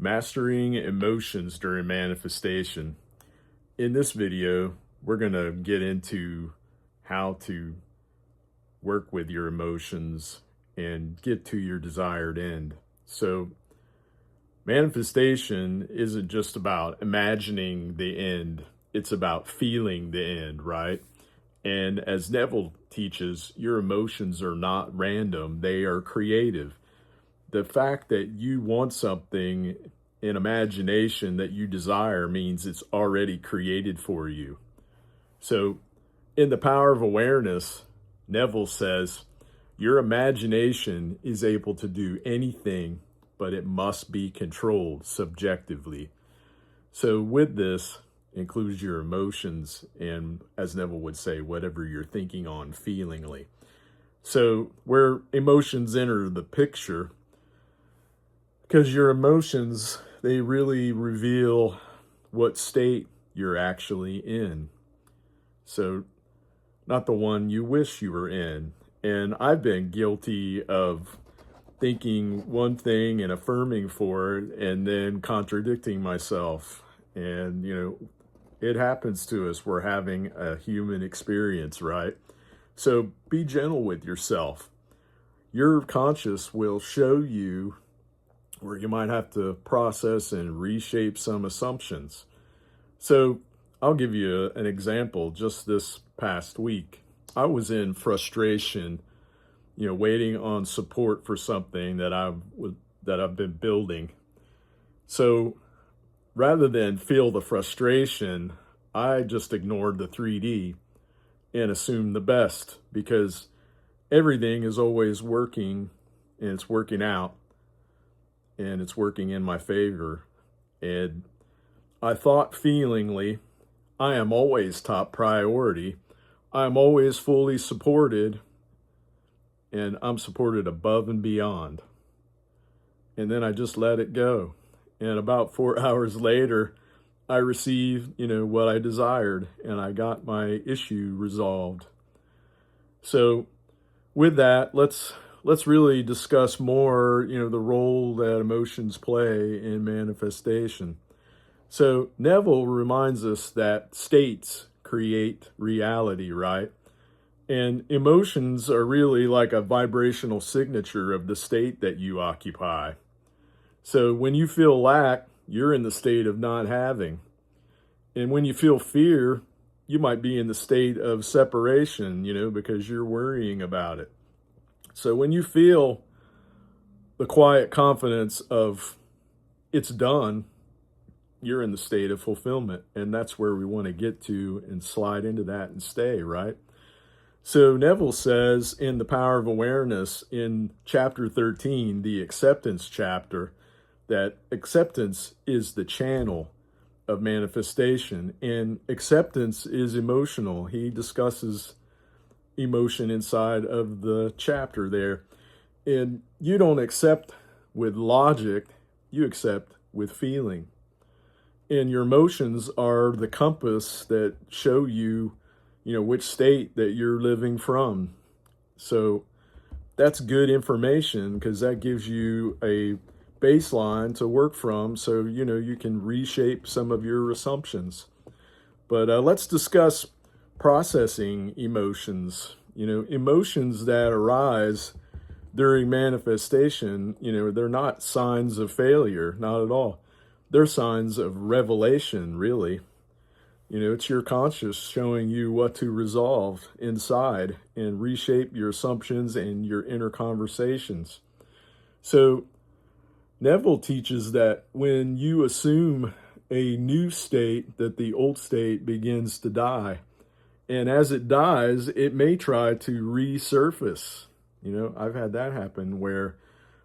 Mastering emotions during manifestation. In this video, we're going to get into how to work with your emotions and get to your desired end. So, manifestation isn't just about imagining the end, it's about feeling the end, right? And as Neville teaches, your emotions are not random, they are creative. The fact that you want something in imagination that you desire means it's already created for you. So in The Power of Awareness, Neville says, your imagination is able to do anything, but it must be controlled subjectively. So with this includes your emotions and, as Neville would say, whatever you're thinking on feelingly. So where emotions enter the picture, because your emotions, they really reveal what state you're actually in. So not the one you wish you were in. And I've been guilty of thinking one thing and affirming for it and then contradicting myself. And, it happens to us. We're having a human experience, right? So be gentle with yourself. Your conscious will show you where you might have to process and reshape some assumptions. So I'll give you an example. Just this past week, I was in frustration, waiting on support for something that I've been building. So rather than feel the frustration, I just ignored the 3D and assumed the best, because everything is always working and it's working out. And it's working in my favor. And I thought feelingly, I am always top priority. I'm always fully supported. And I'm supported above and beyond. And then I just let it go. And about 4 hours later, I received, what I desired. And I got my issue resolved. So with that, let's really discuss more, the role that emotions play in manifestation. So Neville reminds us that states create reality, right? And emotions are really like a vibrational signature of the state that you occupy. So when you feel lack, you're in the state of not having. And when you feel fear, you might be in the state of separation, because you're worrying about it. So when you feel the quiet confidence of it's done, you're in the state of fulfillment. And that's where we want to get to and slide into that and stay, right? So Neville says in The Power of Awareness in chapter 13, the acceptance chapter, that acceptance is the channel of manifestation. And acceptance is emotional. He discusses emotion inside of the chapter there. And you don't accept with logic, you accept with feeling. And your emotions are the compass that show you, which state that you're living from. So that's good information, because that gives you a baseline to work from, so you can reshape some of your assumptions. But let's discuss processing emotions. Emotions that arise during manifestation, they're not signs of failure, not at all. They're signs of revelation, really. It's your conscious showing you what to resolve inside and reshape your assumptions and your inner conversations. So Neville teaches that when you assume a new state, that the old state begins to die. And as it dies, it may try to resurface. I've had that happen where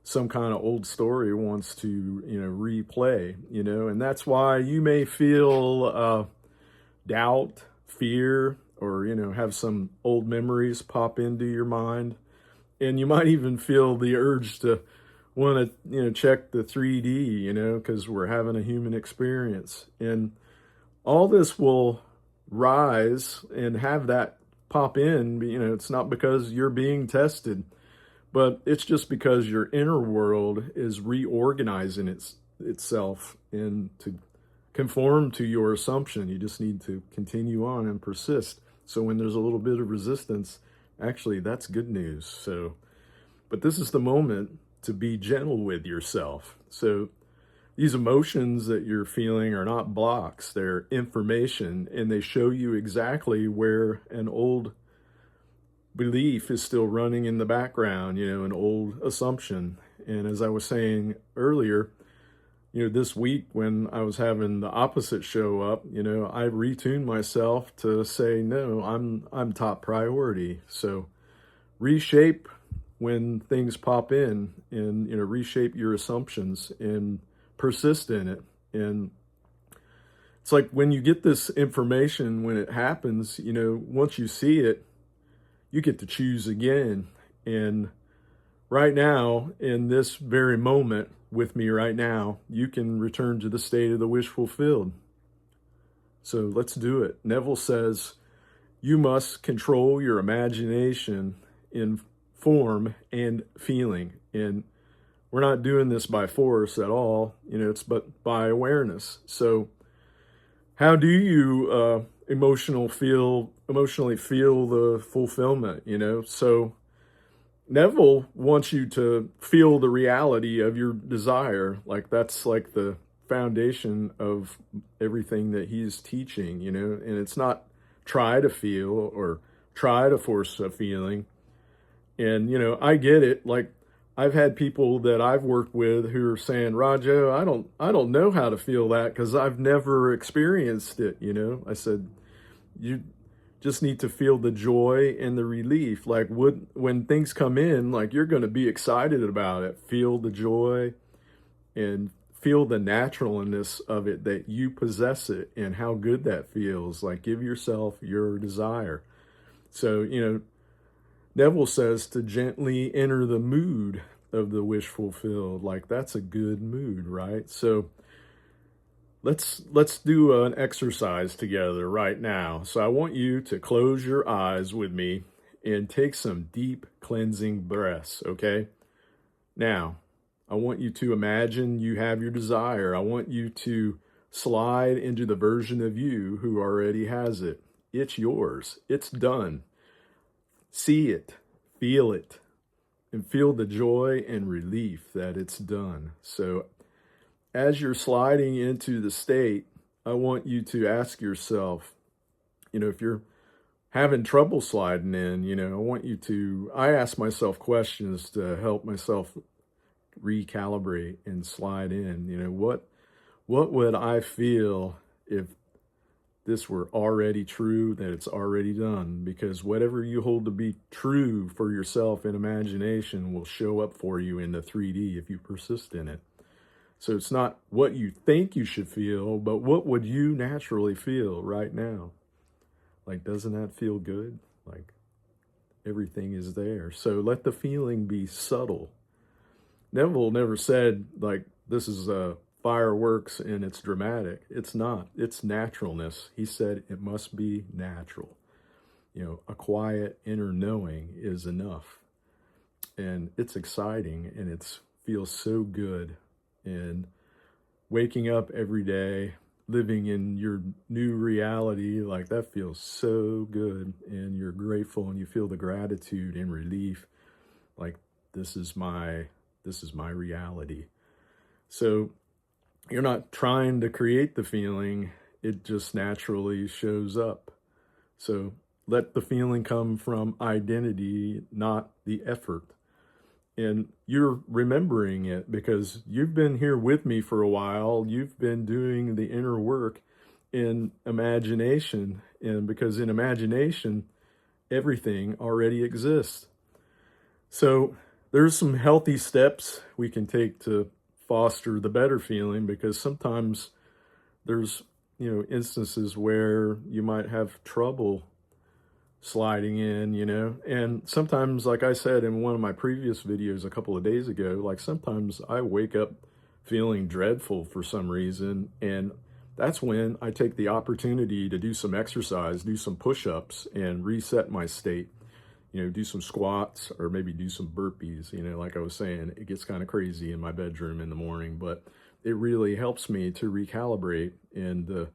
some kind of old story wants to, replay, and that's why you may feel doubt, fear, or, have some old memories pop into your mind. And you might even feel the urge to want to, check the 3D, because we're having a human experience. And all this will rise and have that pop in. It's not because you're being tested, but it's just because your inner world is reorganizing itself and to conform to your assumption. You just need to continue on and persist. So when there's a little bit of resistance, actually that's good news. So, but this is the moment to be gentle with yourself. So these emotions that you're feeling are not blocks, they're information, and they show you exactly where an old belief is still running in the background, an old assumption. And as I was saying earlier, this week when I was having the opposite show up, I retuned myself to say, no, I'm top priority. So reshape when things pop in, and, reshape your assumptions and persist in it. And it's like when you get this information, when it happens, once you see it, you get to choose again. And right now, in this very moment with me right now, you can return to the state of the wish fulfilled. So let's do it. Neville says, you must control your imagination in form and feeling. And we're not doing this by force at all, it's but by awareness. So how do you emotionally feel the fulfillment, So Neville wants you to feel the reality of your desire. Like that's like the foundation of everything that he's teaching, and it's not try to feel or try to force a feeling. And, I get it. Like I've had people that I've worked with who are saying, Rajo, I don't know how to feel that because I've never experienced it. I said, you just need to feel the joy and the relief. Like when things come in, like you're going to be excited about it. Feel the joy and feel the naturalness of it, that you possess it and how good that feels. Like give yourself your desire. So, Neville says to gently enter the mood of the wish fulfilled. Like that's a good mood, right? So let's do an exercise together right now. So I want you to close your eyes with me and take some deep cleansing breaths, okay? Now, I want you to imagine you have your desire. I want you to slide into the version of you who already has it. It's yours. It's done. See it, feel it, and feel the joy and relief that it's done. So as you're sliding into the state, I want you to ask yourself, if you're having trouble sliding in, I ask myself questions to help myself recalibrate and slide in. What would I feel if this were already true, that it's already done? Because whatever you hold to be true for yourself in imagination will show up for you in the 3D if you persist in it. So it's not what you think you should feel, but what would you naturally feel right now? Like, doesn't that feel good? Like everything is there. So let the feeling be subtle. Neville never said like this is fireworks and it's dramatic. It's not. It's naturalness. He said it must be natural. A quiet inner knowing is enough. And it's exciting and it feels so good. And waking up every day, living in your new reality, like that feels so good. And you're grateful and you feel the gratitude and relief. Like this is my reality. So you're not trying to create the feeling, it just naturally shows up. So let the feeling come from identity, not the effort. And you're remembering it because you've been here with me for a while. You've been doing the inner work in imagination. And because in imagination, everything already exists. So there's some healthy steps we can take to foster the better feeling, because sometimes there's, instances where you might have trouble sliding in, and sometimes, like I said in one of my previous videos a couple of days ago, like sometimes I wake up feeling dreadful for some reason, and that's when I take the opportunity to do some exercise, do some push-ups and reset my state. Do some squats or maybe do some burpees. Like I was saying, it gets kind of crazy in my bedroom in the morning, but it really helps me to recalibrate and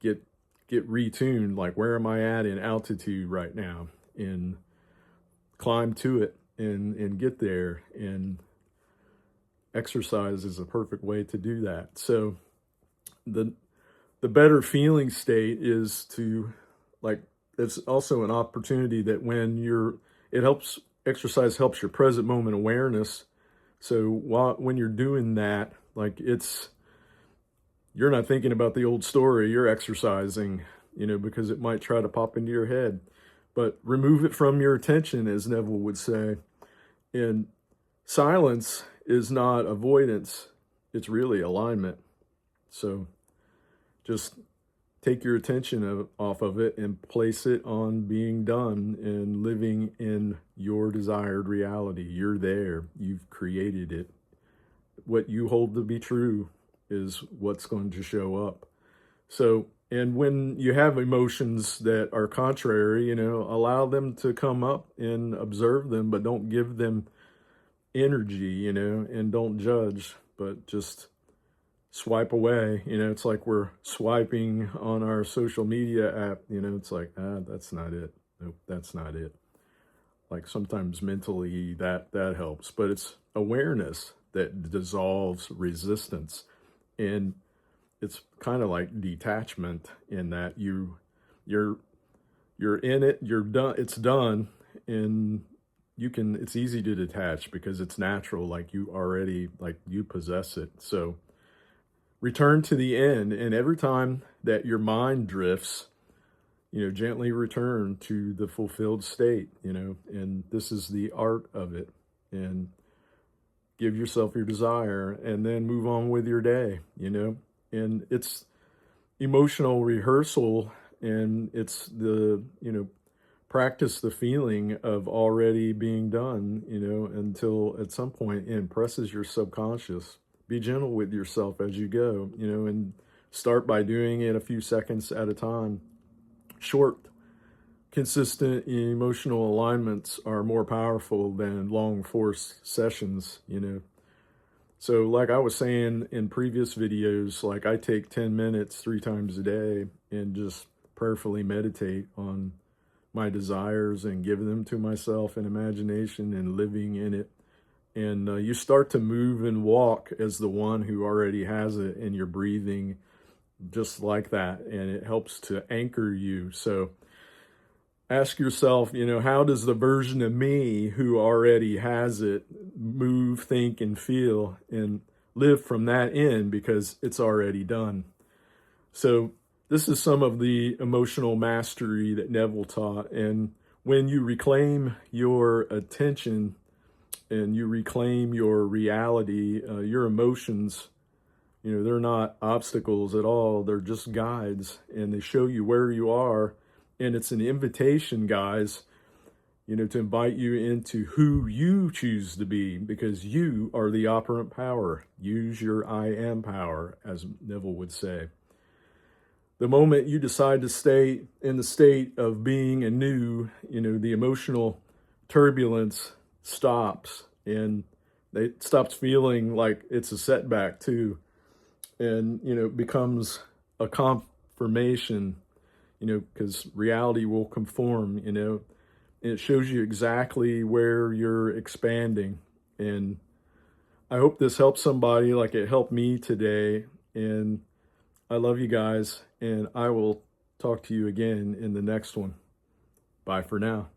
get retuned. Like, where am I at in altitude right now? And climb to it and get there. And exercise is a perfect way to do that. So the better feeling state is to, like, it's also an opportunity that when exercise helps your present moment awareness. So when you're doing that, like, you're not thinking about the old story, you're exercising, because it might try to pop into your head, but remove it from your attention, as Neville would say. And silence is not avoidance, it's really alignment. So just take your attention off of it and place it on being done and living in your desired reality. You're there. You've created it. What you hold to be true is what's going to show up. So, and when you have emotions that are contrary, allow them to come up and observe them, but don't give them energy, and don't judge, but just swipe away. It's like we're swiping on our social media app. It's like, that's not it. Nope, that's not it. Like, sometimes mentally that helps, but it's awareness that dissolves resistance. And it's kind of like detachment, in that you're in it, you're done, it's done, and it's easy to detach because it's natural, like you possess it. So return to the end, and every time that your mind drifts, gently return to the fulfilled state, and this is the art of it. And give yourself your desire, and then move on with your day, and it's emotional rehearsal, and it's the, practice the feeling of already being done, until at some point it impresses your subconscious. Be gentle with yourself as you go, and start by doing it a few seconds at a time. Short, consistent emotional alignments are more powerful than long forced sessions, So like I was saying in previous videos, like, I take 10 minutes 3 times a day and just prayerfully meditate on my desires and give them to myself in imagination and living in it. And you start to move and walk as the one who already has it, and you're breathing just like that, and it helps to anchor you. So ask yourself, how does the version of me who already has it move, think, and feel, and live from that end, because it's already done. So this is some of the emotional mastery that Neville taught. And when you reclaim your attention and you reclaim your reality, your emotions, they're not obstacles at all. They're just guides, and they show you where you are. And it's an invitation, guys, to invite you into who you choose to be, because you are the operant power. Use your I am power, as Neville would say. The moment you decide to stay in the state of being anew, the emotional turbulence stops, and it stops feeling like it's a setback too. And, it becomes a confirmation, because reality will conform, and it shows you exactly where you're expanding. And I hope this helps somebody like it helped me today. And I love you guys, and I will talk to you again in the next one. Bye for now.